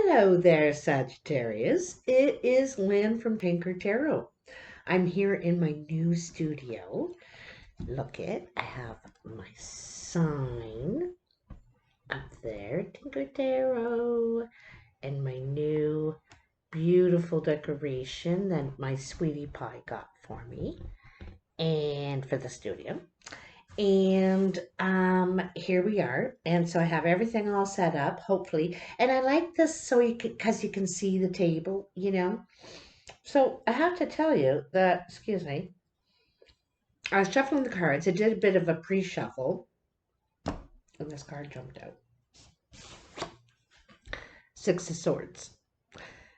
Hello there, Sagittarius. It is Lynn from Tinker Tarot. I'm here in my new studio. Look it, I have my sign up there, Tinker Tarot, and my new beautiful decoration that my sweetie pie got for me and for the studio. And here we are. And so I have everything all set up, hopefully. And I like this so you can, because you can see the table, you know. So I have to tell you that, excuse me, I was shuffling the cards. I did a bit of a pre-shuffle, and this card jumped out. Six of Swords.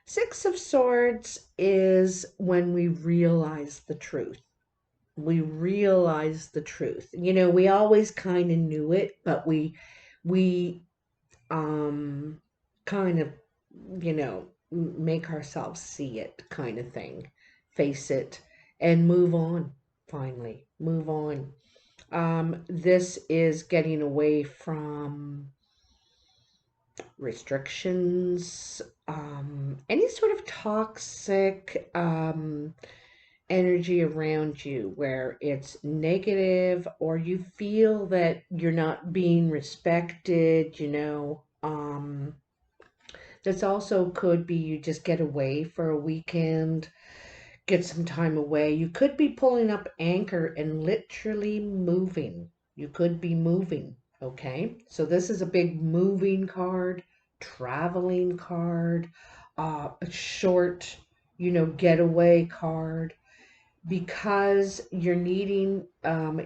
Six of Swords is when we realize the truth. We realize the truth. You know, we always kind of knew it, but we kind of, you know, make ourselves see it kind of thing, face it, and move on. Finally move on. This is getting away from restrictions, any sort of toxic energy around you where it's negative or you feel that you're not being respected, you know. This also could be you just get away for a weekend, get some time away. You could be pulling up anchor and literally moving. You could be moving, okay? So this is a big moving card, traveling card, a short, you know, getaway card, because you're needing,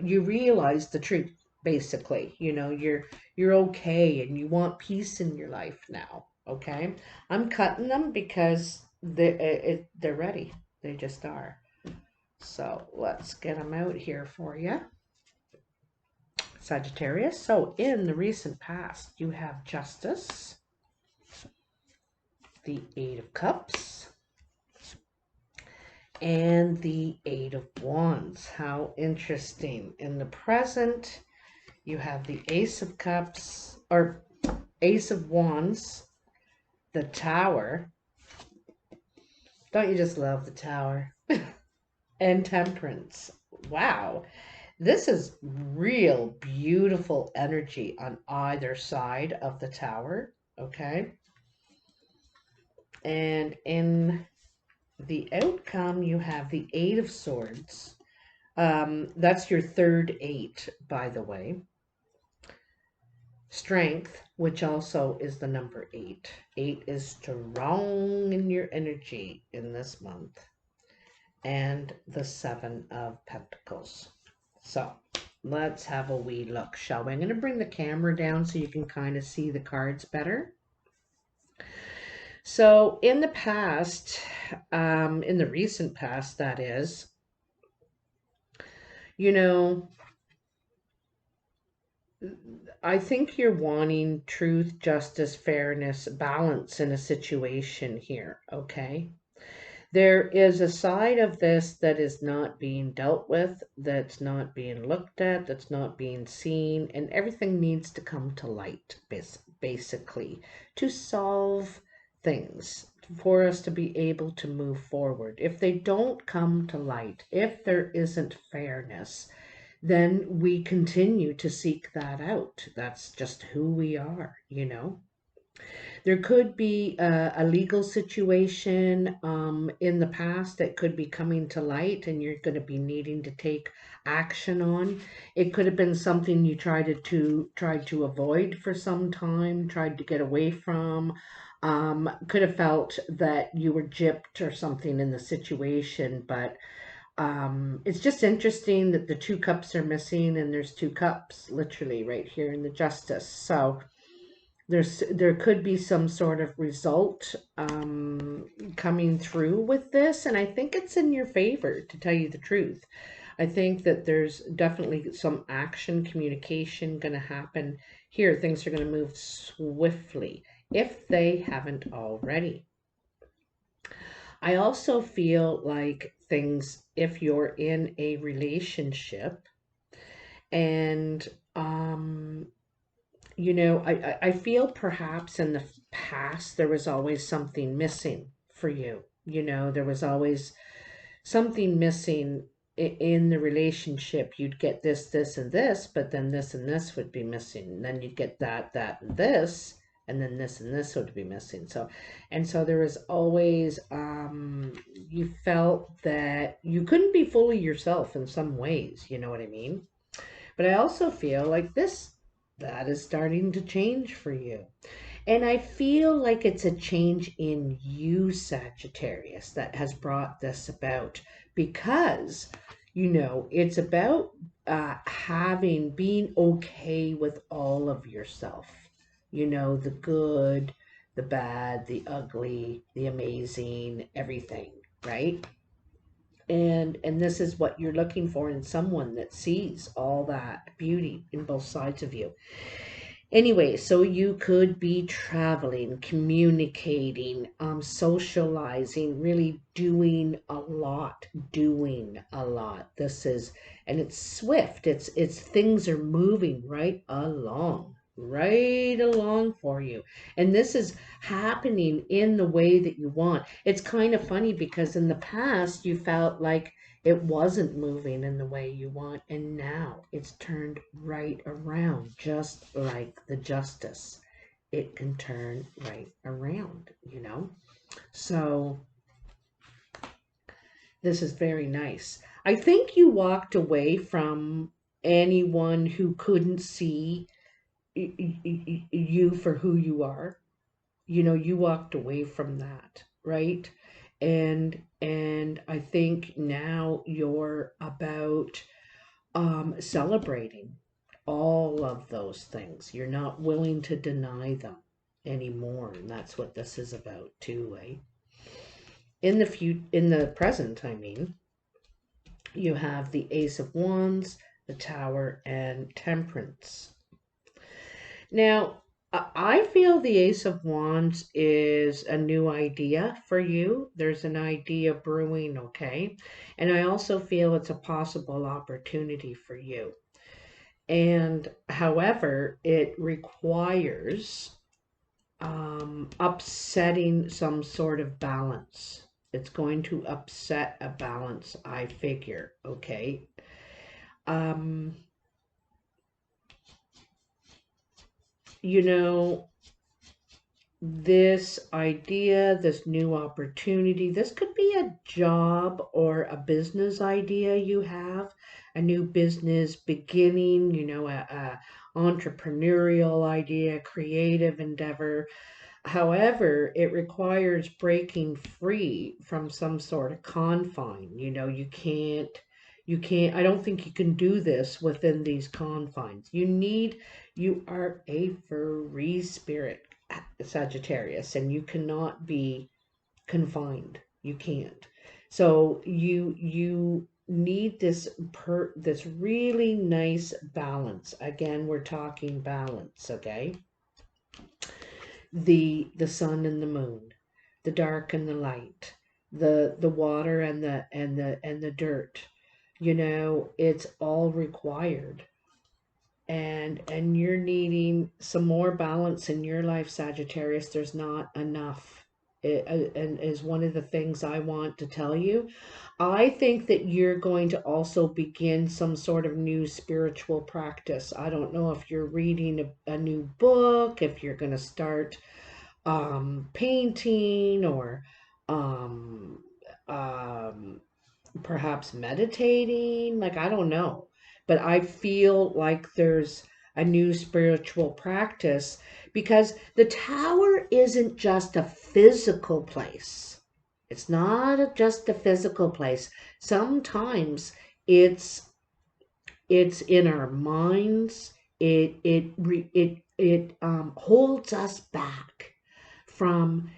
you realize the truth, basically. You know, you're okay and you want peace in your life now, okay? I'm cutting them because they're ready. They just are. So let's get them out here for you, Sagittarius. So in the recent past, you have Justice, the Eight of Cups, and the Eight of Wands. How interesting. In the present, you have the Ace of Cups, or Ace of Wands, the Tower. Don't you just love the Tower? And Temperance. Wow. This is real beautiful energy on either side of the Tower, okay? And in the outcome, you have the Eight of Swords. That's your third eight, by the way. Strength, which also is the number 8. 8 is strong in your energy in this month. And the Seven of Pentacles. So let's have a wee look, shall we? I'm going to bring the camera down so you can kind of see the cards better. So in the past, in the recent past, that is, you know, I think you're wanting truth, justice, fairness, balance in a situation here, okay? There is a side of this that is not being dealt with, that's not being looked at, that's not being seen, and everything needs to come to light, basically, to solve things, for us to be able to move forward. If they don't come to light, if there isn't fairness, then we continue to seek that out. That's just who we are, you know. There could be a legal situation in the past that could be coming to light and you're going to be needing to take action on. It could have been something you tried to avoid for some time, tried to get away from. Could have felt that you were gypped or something in the situation, but it's just interesting that the 2 cups are missing and there's 2 cups literally right here in the Justice. So there could be some sort of result coming through with this, and I think it's in your favor, to tell you the truth. I think that there's definitely some action, communication going to happen here. Things are going to move swiftly if they haven't already. I also feel like things, if you're in a relationship and You know, I feel perhaps in the past there was always something missing for you. You know, there was always something missing in the relationship. You'd get this, and this, but then this and this would be missing. And then you'd get that, and this, and then this and this would be missing. So there was always, you felt that you couldn't be fully yourself in some ways. You know what I mean? But I also feel like that is starting to change for you. And I feel like it's a change in you, Sagittarius, that has brought this about because, you know, it's about being okay with all of yourself. You know, the good, the bad, the ugly, the amazing, everything, right? And this is what you're looking for in someone that sees all that beauty in both sides of you. Anyway, so you could be traveling, communicating, socializing, really doing a lot. And it's swift. It's things are moving right along for you. And this is happening in the way that you want. It's kind of funny because in the past you felt like it wasn't moving in the way you want, and now it's turned right around, just like the justice. It can turn right around, you know? So this is very nice. I think you walked away from anyone who couldn't see you for who you are. You know, you walked away from that, right? And I think now you're about celebrating all of those things. You're not willing to deny them anymore, and that's what this is about too, eh? In the present, I mean, you have the Ace of Wands, the Tower, and Temperance. Now, I feel the Ace of Wands is a new idea for you. There's an idea brewing, okay? And I also feel it's a possible opportunity for you. And however, it requires upsetting some sort of balance. It's going to upset a balance, I figure, okay? Um, you know, this idea, this new opportunity, this could be a job or a business idea you have, a new business beginning, you know, a entrepreneurial idea, creative endeavor. However, it requires breaking free from some sort of confine. You know, I don't think you can do this within these confines. You are a free spirit, Sagittarius, and you cannot be confined. You can't. So you need this really nice balance. Again, we're talking balance, okay? The sun and the moon, the dark and the light, the water and the dirt. You know, it's all required. And you're needing some more balance in your life, Sagittarius. There's not enough. And is one of the things I want to tell you. I think that you're going to also begin some sort of new spiritual practice. I don't know if you're reading a new book, if you're going to start painting or um, um, perhaps meditating. Like, I don't know. But I feel like there's a new spiritual practice because the tower isn't just a physical place. It's not just a physical place. Sometimes it's it's in our minds. It holds us back from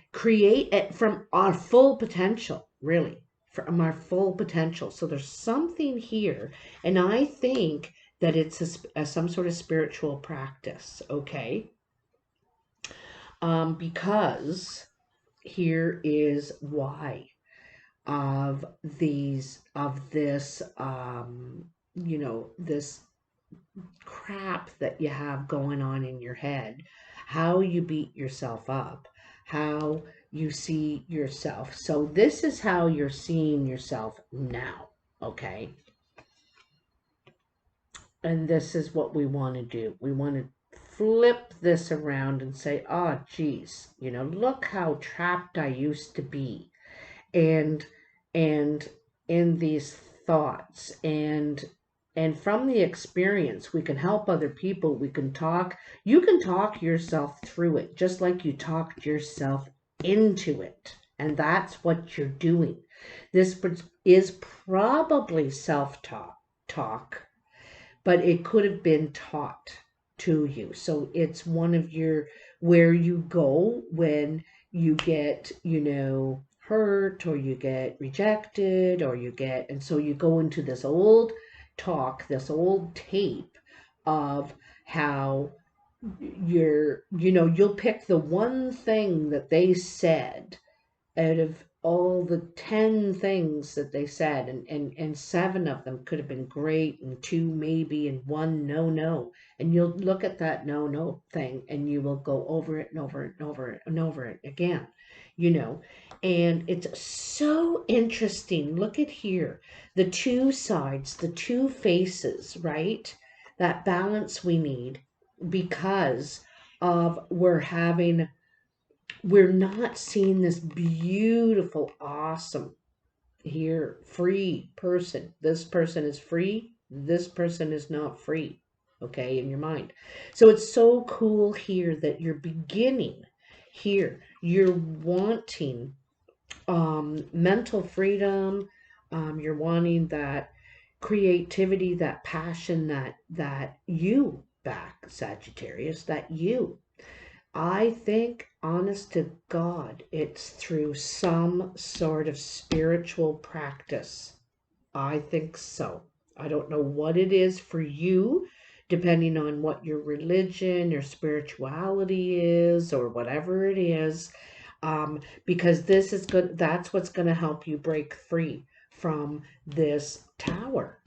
our full potential, really, from our full potential. So there's something here, and I think that it's some sort of spiritual practice, okay? Because here is why of this you know, this crap that you have going on in your head, how you beat yourself up, how you see yourself. So this is how you're seeing yourself now, okay? And this is what we want to do. We want to flip this around and say, oh, geez, you know, look how trapped I used to be. And, and in these thoughts and from the experience, we can help other people. We can talk. You can talk yourself through it, just like you talked yourself into it. And that's what you're doing. This is probably talk, but it could have been taught to you. So it's one of your, where you go when you get, you know, hurt or you get rejected or you get, and so you go into this old talk, this old tape of how you know, you'll pick the one thing that they said out of all the 10 things that they said, and 7 of them could have been great, and 2 maybe, and 1 no. And you'll look at that no thing, and you will go over it and over it and over it and over it again, you know. And it's so interesting. Look at here, the 2 sides, the 2 faces, right? That balance we need because of we're not seeing this beautiful, awesome, here, free person. This person is free. This person is not free. Okay, in your mind. So it's so cool here that you're beginning here. You're wanting mental freedom. You're wanting that creativity, that passion, that you back, Sagittarius, that you. I think, honest to God, it's through some sort of spiritual practice. I think so. I don't know what it is for you, depending on what your religion or spirituality is or whatever it is, because this is good. That's what's going to help you break free from this tower.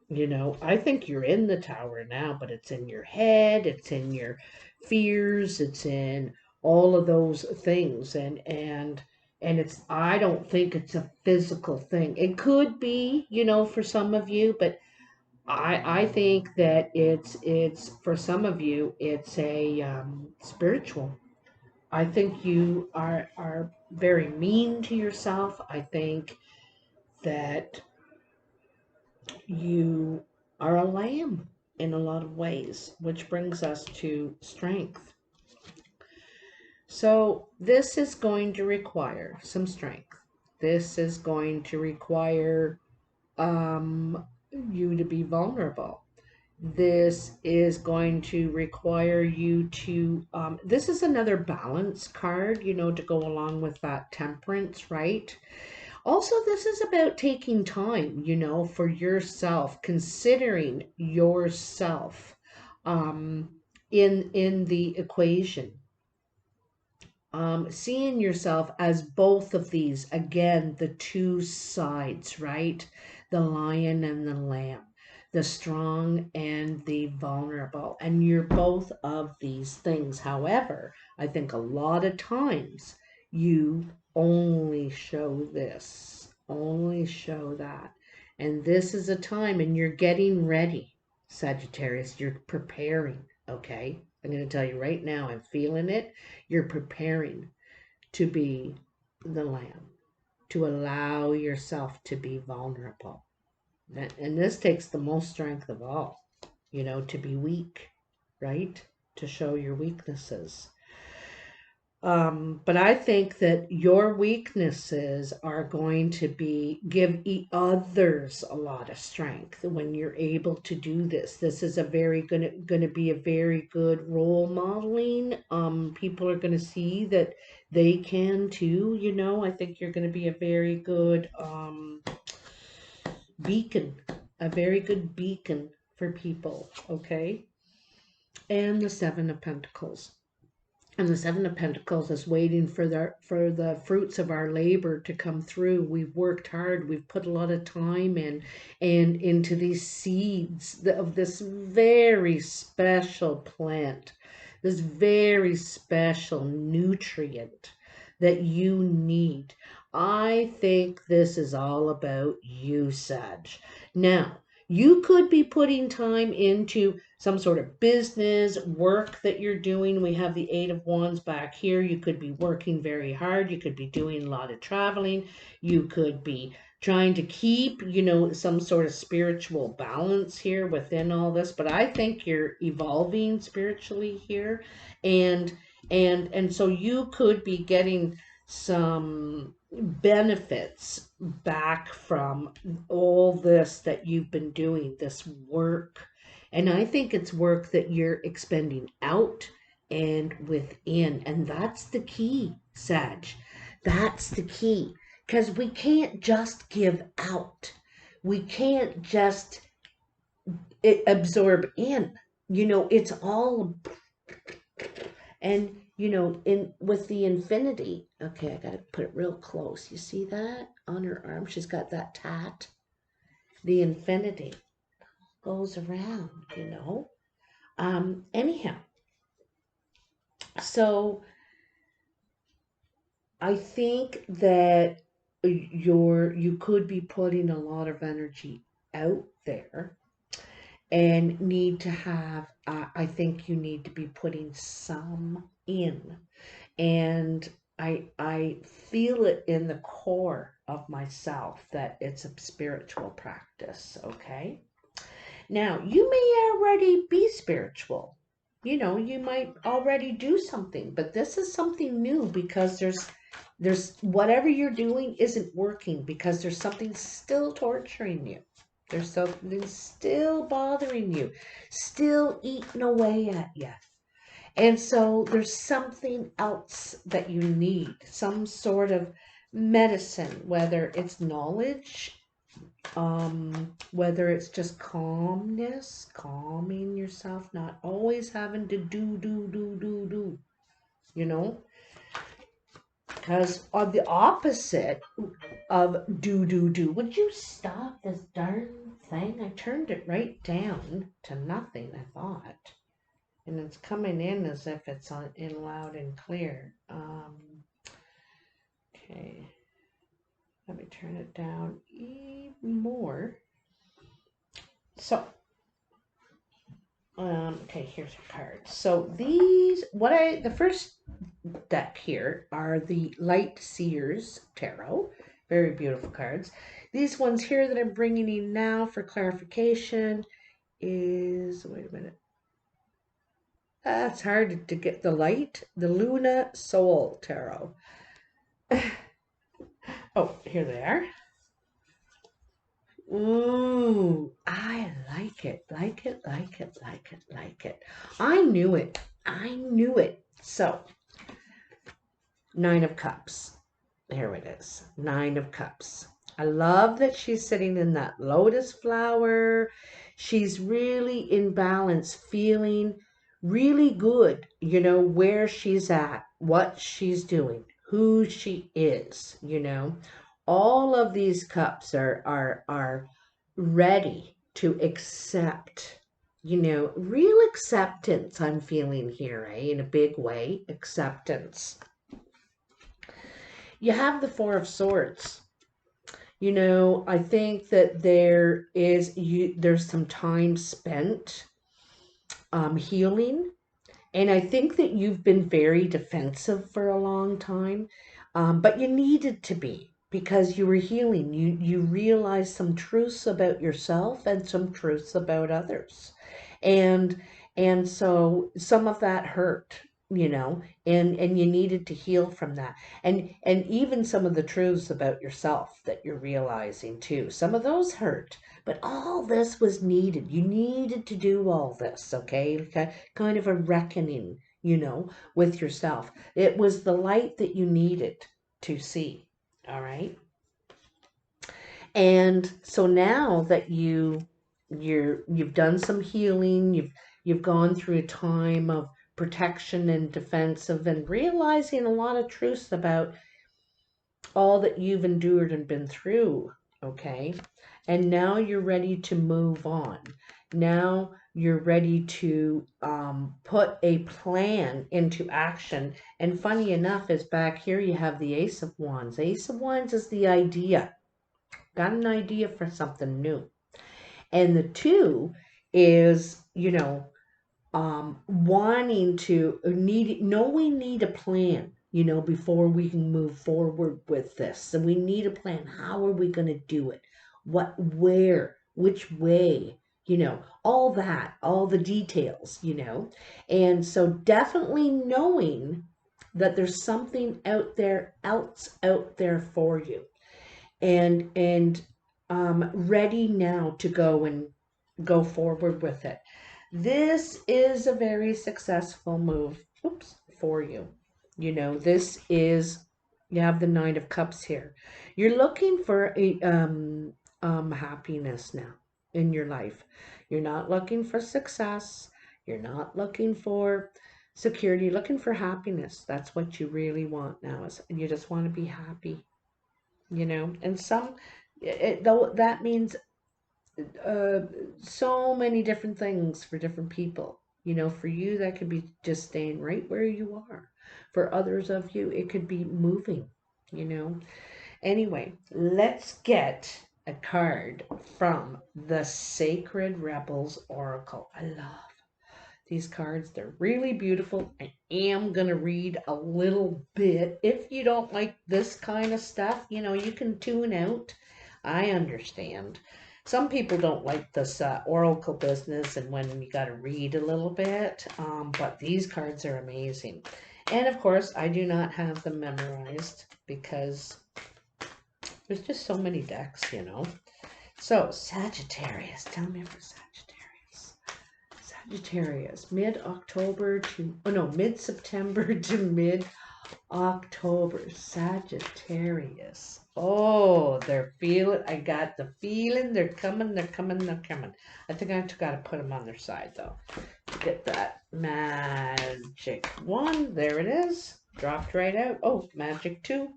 You know, I think you're in the tower now, but it's in your head, it's in your fears, it's in all of those things. And it's, I don't think it's a physical thing. It could be, you know, for some of you, but I think that it's for some of you it's a spiritual. I think you are very mean to yourself. I think that you are a lamb in a lot of ways, which brings us to strength. So this is going to require some strength. This is going to require you to be vulnerable. This is going to require you to, this is another balance card, you know, to go along with that temperance, right? Also, this is about taking time, you know, for yourself, considering yourself um, in the equation. Seeing yourself as both of these, again, the 2 sides, right? The lion and the lamb, the strong and the vulnerable. And you're both of these things. However, I think a lot of times you only show this, only show that. And this is a time, and you're getting ready, Sagittarius. You're preparing, okay? I'm going to tell you right now, I'm feeling it. You're preparing to be the lamb, to allow yourself to be vulnerable. And this takes the most strength of all, you know, to be weak, right? To show your weaknesses. But I think that your weaknesses are going to give others a lot of strength when you're able to do this. This is going to be a very good role modeling. People are going to see that they can too. You know, I think you're going to be a very good beacon, a very good beacon for people. Okay, and the 7 of Pentacles. And the Seven of Pentacles is waiting for the fruits of our labor to come through. We've worked hard. We've put a lot of time in and into these seeds of this very special plant, this very special nutrient that you need. I think this is all about you, Sag. Now, you could be putting time into some sort of business, work that you're doing. We have the Eight of Wands back here. You could be working very hard. You could be doing a lot of traveling. You could be trying to keep, you know, some sort of spiritual balance here within all this. But I think you're evolving spiritually here. And so you could be getting some benefits back from all this that you've been doing, this work. And I think it's work that you're expending out and within. And that's the key, Sag. That's the key. Because we can't just give out. We can't just absorb in. You know, it's all, and you know, in with the infinity. Okay, I gotta put it real close. You see that on her arm? She's got that tat. The infinity goes around, you know. Anyhow, so I think that you could be putting a lot of energy out there and need to have, I think you need to be putting some in. And I feel it in the core of myself that it's a spiritual practice, okay? Now, you may already be spiritual. You know, you might already do something, but this is something new because there's whatever you're doing isn't working because there's something still torturing you. There's something still bothering you, still eating away at you. And so there's something else that you need, some sort of medicine, whether it's knowledge, whether it's just calmness, calming yourself, not always having to do, you know, because on the opposite of do, would you stop this darn thing? I turned it right down to nothing, I thought. And it's coming in as if it's in loud and clear. Okay, let me turn it down even more. So, okay, here's your cards. So these, the first deck here are the Light Seers Tarot. Very beautiful cards. These ones here that I'm bringing in now for clarification is, wait a minute. It's hard to get the Luna Soul Tarot. Oh, here they are. Ooh, I like it. I knew it. So, Nine of Cups. Here it is. Nine of Cups. I love that she's sitting in that lotus flower. She's really in balance, feeling really good, you know, where she's at, what she's doing, who she is, you know. All of these cups are ready to accept, you know, real acceptance I'm feeling here, in a big way, acceptance. You have the Four of Swords. You know, I think that there's some time spent healing. And I think that you've been very defensive for a long time, but you needed to be because you were healing. You realized some truths about yourself and some truths about others. And and so some of that hurt, you know, and you needed to heal from that. And even some of the truths about yourself that you're realizing too. Some of those hurt. But all this was needed. You needed to do all this, okay? Kind of a reckoning, you know, with yourself. It was the light that you needed to see, all right? And so now that you've done some healing, you've gone through a time of protection and defensive, and realizing a lot of truths about all that you've endured and been through, okay? And now you're ready to move on. Now you're ready to put a plan into action. And funny enough, is back here you have the Ace of Wands. Ace of Wands is the idea. Got an idea for something new. And the 2 is, wanting to we need a plan, before we can move forward with this. And we need a plan. How are we going to do it? What, where, which way, all that, all the details, And so definitely knowing that there's something else out there for you, and ready now to go forward with it. This is a very successful move, for you. This is, you have the Nine of Cups here. You're looking for a happiness now in your life. You're not looking for success. You're not looking for security. You're looking for happiness. That's what you really want now. Is you just want to be happy. And though that means so many different things for different people. For you, that could be just staying right where you are. For others of you, it could be moving, Anyway, let's get a card from the Sacred Rebels Oracle. I love these cards. They're really beautiful. I am going to read a little bit. If you don't like this kind of stuff, you can tune out. I understand. Some people don't like this oracle business and when you got to read a little bit, but these cards are amazing. And of course, I do not have them memorized because there's just so many decks, So, Sagittarius, tell me for Sagittarius. Sagittarius, mid-September to mid-October. Sagittarius. Oh, I got the feeling they're coming. I think I got to put them on their side, though. Get that magic 1. There it is. Dropped right out. Oh, magic 2.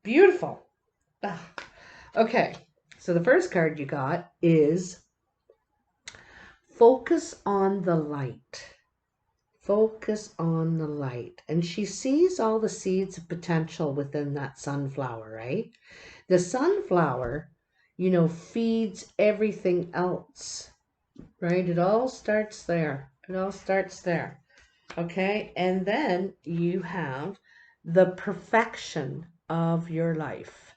Beautiful. Okay, so the first card you got is Focus on the Light. Focus on the light. And she sees all the seeds of potential within that sunflower, right? The sunflower, feeds everything else, right? It all starts there. Okay? And then you have the perfection of your life.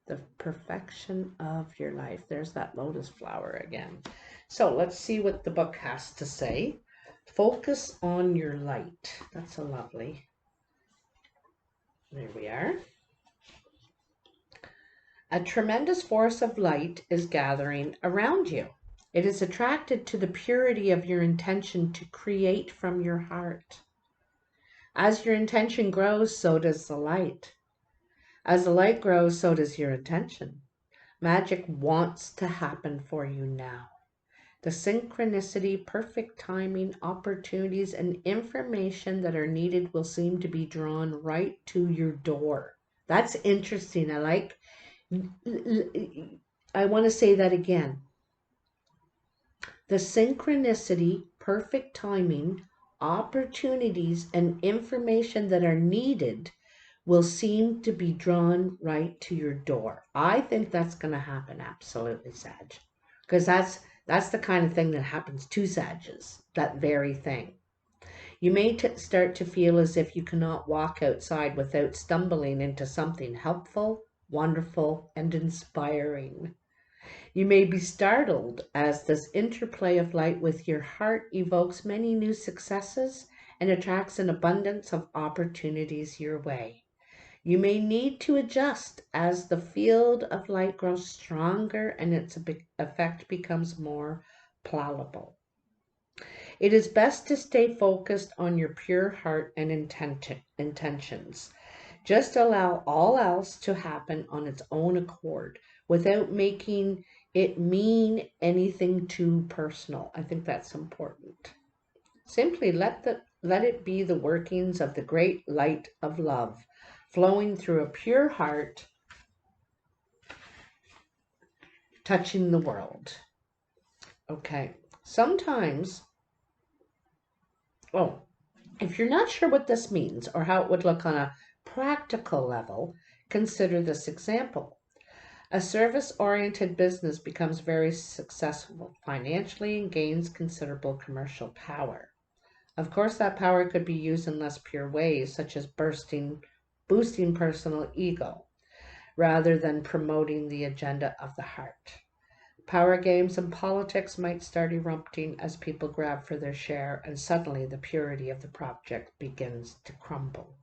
The perfection of your life. There's that lotus flower again. So let's see what the book has to say. Focus on your light. That's a lovely. There we are. A tremendous force of light is gathering around you. It is attracted to the purity of your intention to create from your heart. As your intention grows, so does the light. As the light grows, so does your intention. Magic wants to happen for you now. The synchronicity, perfect timing, opportunities, and information that are needed will seem to be drawn right to your door. That's interesting. I want to say that again. The synchronicity, perfect timing, opportunities, and information that are needed will seem to be drawn right to your door. I think that's going to happen. Absolutely, Sag. Because that's the kind of thing that happens to Sages, that very thing. You may start to feel as if you cannot walk outside without stumbling into something helpful, wonderful, and inspiring. You may be startled as this interplay of light with your heart evokes many new successes and attracts an abundance of opportunities your way. You may need to adjust as the field of light grows stronger and its effect becomes more palatable. It is best to stay focused on your pure heart and intentions. Just allow all else to happen on its own accord without making it mean anything too personal. I think that's important. Simply let it be the workings of the great light of love flowing through a pure heart, touching the world. Okay. Sometimes, if you're not sure what this means or how it would look on a practical level, consider this example. A service-oriented business becomes very successful financially and gains considerable commercial power. Of course, that power could be used in less pure ways, such as boosting personal ego, rather than promoting the agenda of the heart. Power games and politics might start erupting as people grab for their share, and suddenly the purity of the project begins to crumble.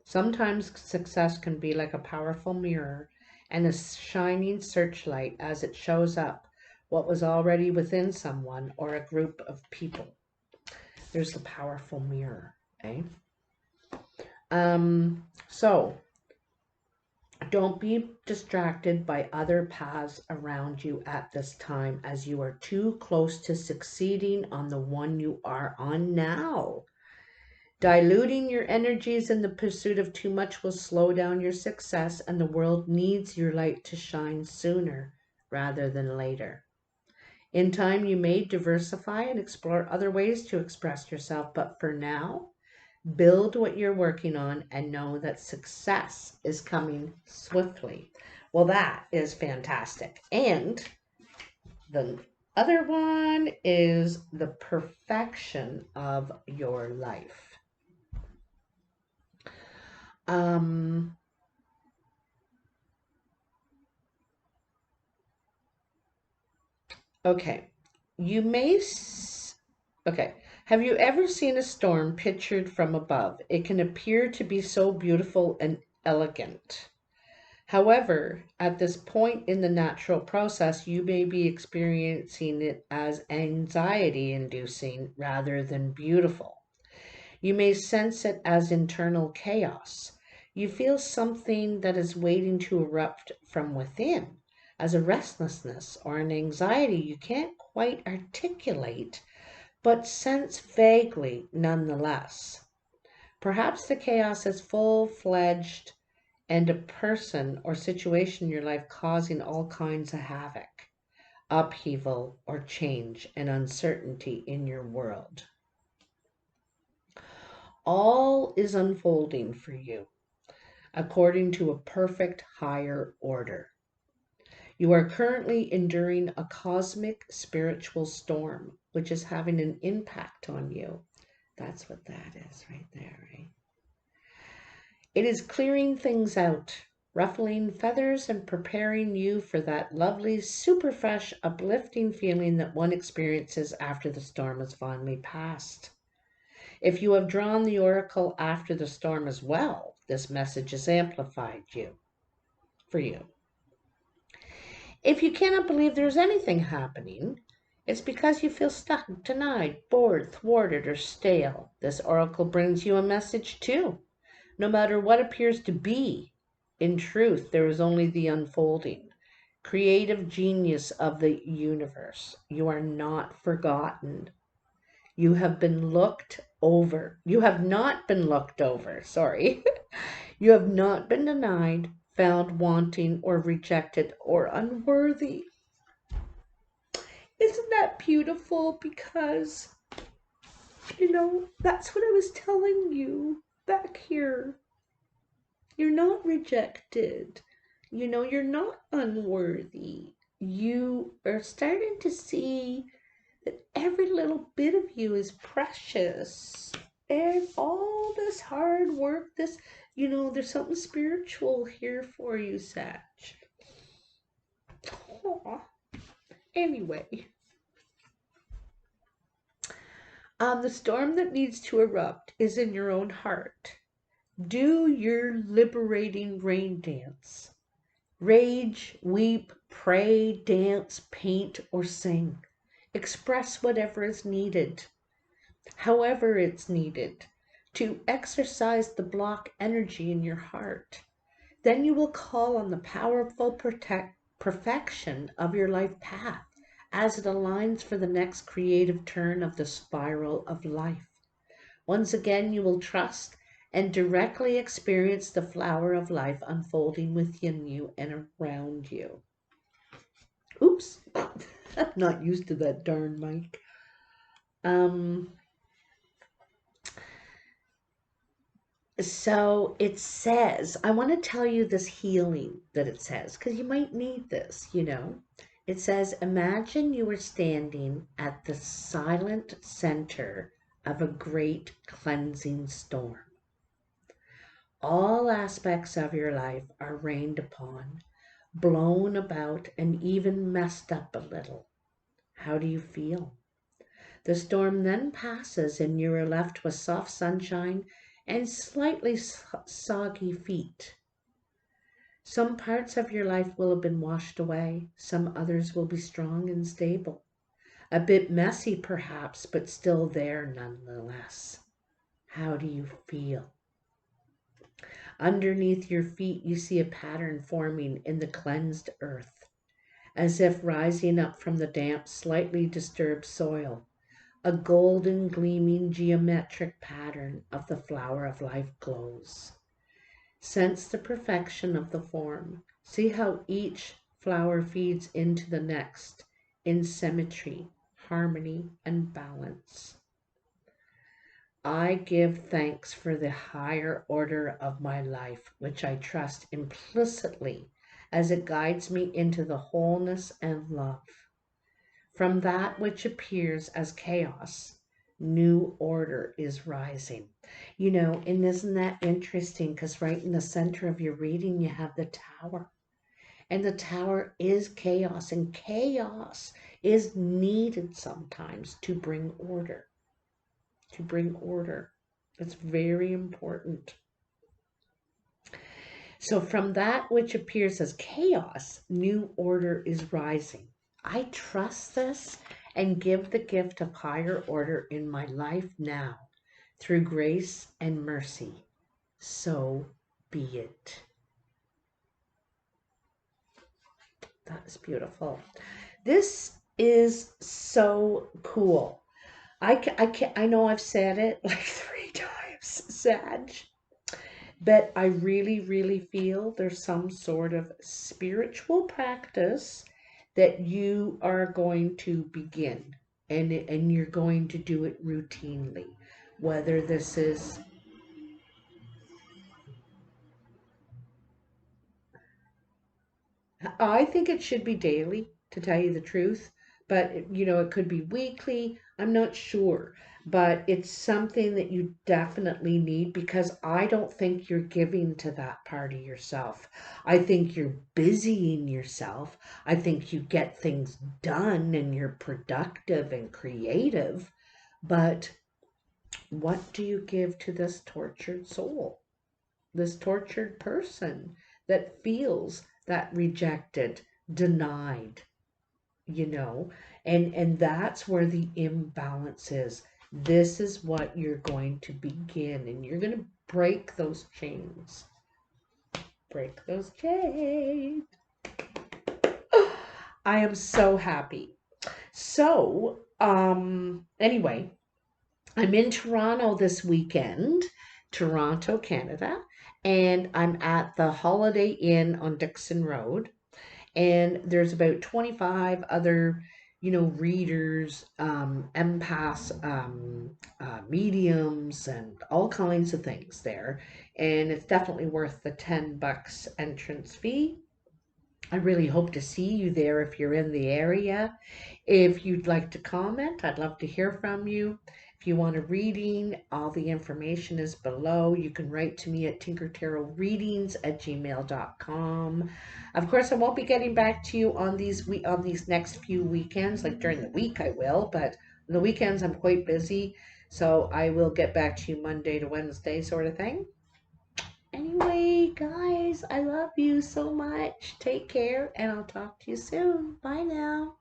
Sometimes success can be like a powerful mirror and a shining searchlight as it shows up what was already within someone or a group of people. There's the powerful mirror, eh? So don't be distracted by other paths around you at this time, as you are too close to succeeding on the one you are on now. Diluting your energies in the pursuit of too much will slow down your success, and the world needs your light to shine sooner rather than later. In time, you may diversify and explore other ways to express yourself, but for now, build what you're working on and know that success is coming swiftly. Well, that is fantastic. And the other one is the perfection of your life. Okay. Okay. Have you ever seen a storm pictured from above? It can appear to be so beautiful and elegant. However, at this point in the natural process, you may be experiencing it as anxiety-inducing rather than beautiful. You may sense it as internal chaos. You feel something that is waiting to erupt from within, as a restlessness or an anxiety you can't quite articulate, but sense vaguely nonetheless. Perhaps the chaos is full-fledged and a person or situation in your life causing all kinds of havoc, upheaval, or change and uncertainty in your world. All is unfolding for you according to a perfect higher order. You are currently enduring a cosmic spiritual storm, which is having an impact on you. That's what that is right there, right? It is clearing things out, ruffling feathers, and preparing you for that lovely, super fresh, uplifting feeling that one experiences after the storm is finally past. If you have drawn the oracle after the storm as well, this message is amplified for you. If you cannot believe there's anything happening, it's because you feel stuck, denied, bored, thwarted, or stale. This oracle brings you a message too. No matter what appears to be, in truth, there is only the unfolding, creative genius of the universe. You are not forgotten. You have been looked over. You have not been looked over, sorry. You have not been denied, found wanting, or rejected, or unworthy. Isn't that beautiful? Because, that's what I was telling you back here. You're not rejected. You're not unworthy. You are starting to see that every little bit of you is precious. And all this hard work, there's something spiritual here for you, Sag. Aww. Anyway. The storm that needs to erupt is in your own heart. Do your liberating rain dance. Rage, weep, pray, dance, paint, or sing. Express whatever is needed, however it's needed, to exercise the block energy in your heart. Then you will call on the powerful perfection of your life path as it aligns for the next creative turn of the spiral of life. Once again, you will trust and directly experience the flower of life unfolding within you and around you. Oops, I'm not used to that darn mic. So it says, I want to tell you this healing that it says, because you might need this, you know. It says, imagine you are standing at the silent center of a great cleansing storm. All aspects of your life are rained upon, blown about, and even messed up a little. How do you feel? The storm then passes and you are left with soft sunshine and slightly soggy feet. Some parts of your life will have been washed away. Some others will be strong and stable. A bit messy perhaps, but still there nonetheless. How do you feel? Underneath your feet, you see a pattern forming in the cleansed earth, as if rising up from the damp, slightly disturbed soil. A golden gleaming geometric pattern of the flower of life glows. Sense the perfection of the form. See how each flower feeds into the next in symmetry, harmony, and balance. I give thanks for the higher order of my life, which I trust implicitly as it guides me into the wholeness and love. From that which appears as chaos, new order is rising. You know, and isn't that interesting? Because right in the center of your reading, you have the tower. And the tower is chaos, and chaos is needed sometimes to bring order. To bring order. It's very important. So from that which appears as chaos, new order is rising. I trust this and give the gift of higher order in my life now through grace and mercy. So be it. That is beautiful. This is so cool. I know I've said it like 3 times, Sag, but I really, really feel there's some sort of spiritual practice that you are going to begin, and you're going to do it routinely. Whether this is, I think it should be daily, to tell you the truth, but you know, it could be weekly. I'm not sure, but it's something that you definitely need because I don't think you're giving to that part of yourself. I think you're busying yourself. I think you get things done and you're productive and creative, but what do you give to this tortured soul? This tortured person that feels that rejected, denied, you know, and that's where the imbalance is. This is what you're going to begin, and you're going to break those chains. Break those chains. I am so happy. So, anyway, I'm in Toronto this weekend, Toronto, Canada, and I'm at the Holiday Inn on Dixon Road. And there's about 25 other, you know, readers, empaths, mediums, and all kinds of things there. And it's definitely worth the $10 entrance fee. I really hope to see you there if you're in the area. If you'd like to comment, I'd love to hear from you. If you want a reading, all the information is below. You can write to me at tinkertarotreadings@gmail.com. Of course, I won't be getting back to you on these next few weekends. Like during the week, I will, but on the weekends I'm quite busy. So I will get back to you Monday to Wednesday, sort of thing. Anyway, guys, I love you so much. Take care, and I'll talk to you soon. Bye now.